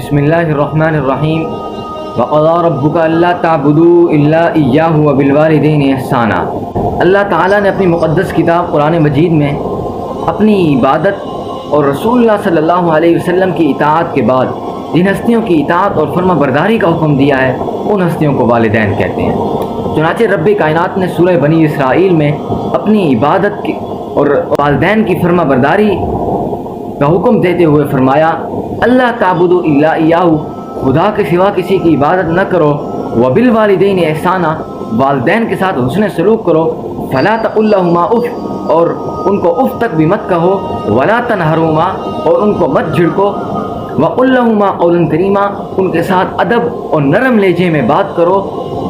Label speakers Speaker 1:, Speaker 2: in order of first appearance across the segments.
Speaker 1: بسم اللہ الرحمن الرحیم وقضى ربك الا تعبدوا الا اياه وبالوالدين احسانا۔ اللہ تعالیٰ نے اپنی مقدس کتاب قرآن مجید میں اپنی عبادت اور رسول اللہ صلی اللہ علیہ وسلم کی اطاعت کے بعد جن ہستیوں کی اطاعت اور فرما برداری کا حکم دیا ہے ان ہستیوں کو والدین کہتے ہیں۔ چنانچہ رب کائنات نے سورہ بنی اسرائیل میں اپنی عبادت کی اور والدین کی فرما برداری کا حکم دیتے ہوئے فرمایا اللہ تعبدوا الا ایاہ، خدا کے سوا کسی کی عبادت نہ کرو، وبالوالدین احسانا، والدین کے ساتھ حسن سلوک کرو، فلا تقل لہما اف، اور ان کو اف تک بھی مت کہو، ولا تنہرہما، اور ان کو مت جھڑکو، وقل لہما قولا کریما، ان کے ساتھ ادب اور نرم لہجے میں بات کرو،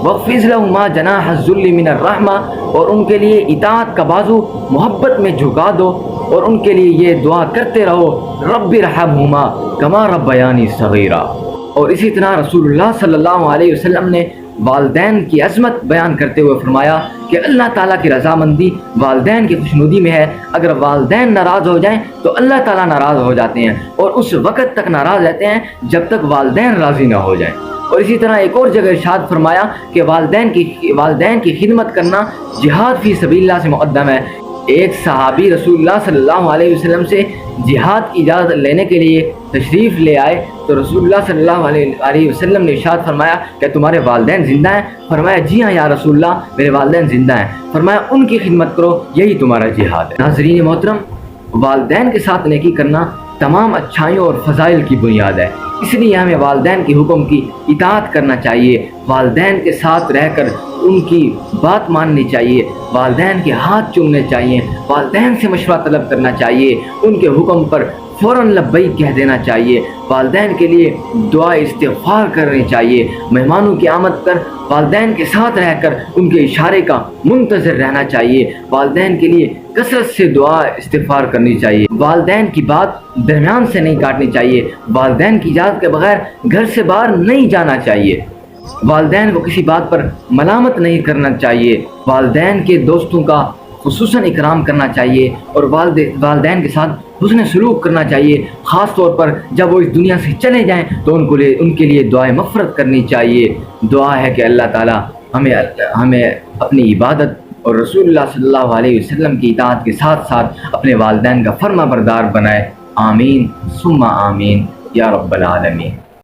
Speaker 1: واخفض لہما جناح الذل من الرحمہ، اور ان کے لیے اطاعت کا بازو محبت میں جھکا دو، اور ان کے لیے یہ دعا کرتے رہو رب ارحمہما کما ربیانی صغیرا۔ اور اسی طرح رسول اللہ صلی اللہ علیہ وسلم نے والدین کی عظمت بیان کرتے ہوئے فرمایا کہ اللہ تعالیٰ کی رضامندی والدین کی خوشنودی میں ہے۔ اگر والدین ناراض ہو جائیں تو اللہ تعالیٰ ناراض ہو جاتے ہیں، اور اس وقت تک ناراض رہتے ہیں جب تک والدین راضی نہ ہو جائیں۔ اور اسی طرح ایک اور جگہ ارشاد فرمایا کہ والدین کی خدمت کرنا جہاد فی سبیل اللہ سے مقدم ہے۔ ایک صحابی رسول اللہ صلی اللہ علیہ وسلم سے جہاد کی اجازت لینے کے لیے تشریف لے آئے تو رسول اللہ صلی اللہ علیہ وسلم نے ارشاد فرمایا کہ تمہارے والدین زندہ ہیں؟ فرمایا جی ہاں یا رسول اللہ، میرے والدین زندہ ہیں۔ فرمایا ان کی خدمت کرو، یہی تمہارا جہاد ہے۔ ناظرین محترم، والدین کے ساتھ نیکی کرنا تمام اچھائیوں اور فضائل کی بنیاد ہے، اس لیے ہمیں والدین کے حکم کی اطاعت کرنا چاہیے، والدین کے ساتھ رہ کر ان کی بات ماننی چاہیے، والدین کے ہاتھ چومنے چاہیے، والدین سے مشورہ طلب کرنا چاہیے، ان کے حکم پر فوراً لبیک کہہ دینا چاہیے، والدین کے لیے دعا استغفار کرنی چاہیے، مہمانوں کی آمد پر والدین کے ساتھ رہ کر ان کے اشارے کا منتظر رہنا چاہیے، والدین کے لیے کثرت سے دعا استغفار کرنی چاہیے، والدین کی بات درمیان سے نہیں کاٹنی چاہیے، والدین کی اجازت کے بغیر گھر سے باہر نہیں جانا چاہیے، والدین کو کسی بات پر ملامت نہیں کرنا چاہیے، والدین کے دوستوں کا خصوصاً اکرام کرنا چاہیے، اور والدین کے ساتھ حسن سلوک کرنا چاہیے، خاص طور پر جب وہ اس دنیا سے چلے جائیں تو ان کے لیے دعائیں مغفرت کرنی چاہیے۔ دعا ہے کہ اللہ تعالیٰ ہمیں اپنی عبادت اور رسول اللہ صلی اللہ علیہ وسلم کی اطاعت کے ساتھ ساتھ اپنے والدین کا فرما بردار بنائے۔ آمین ثم آمین یا رب العالمین۔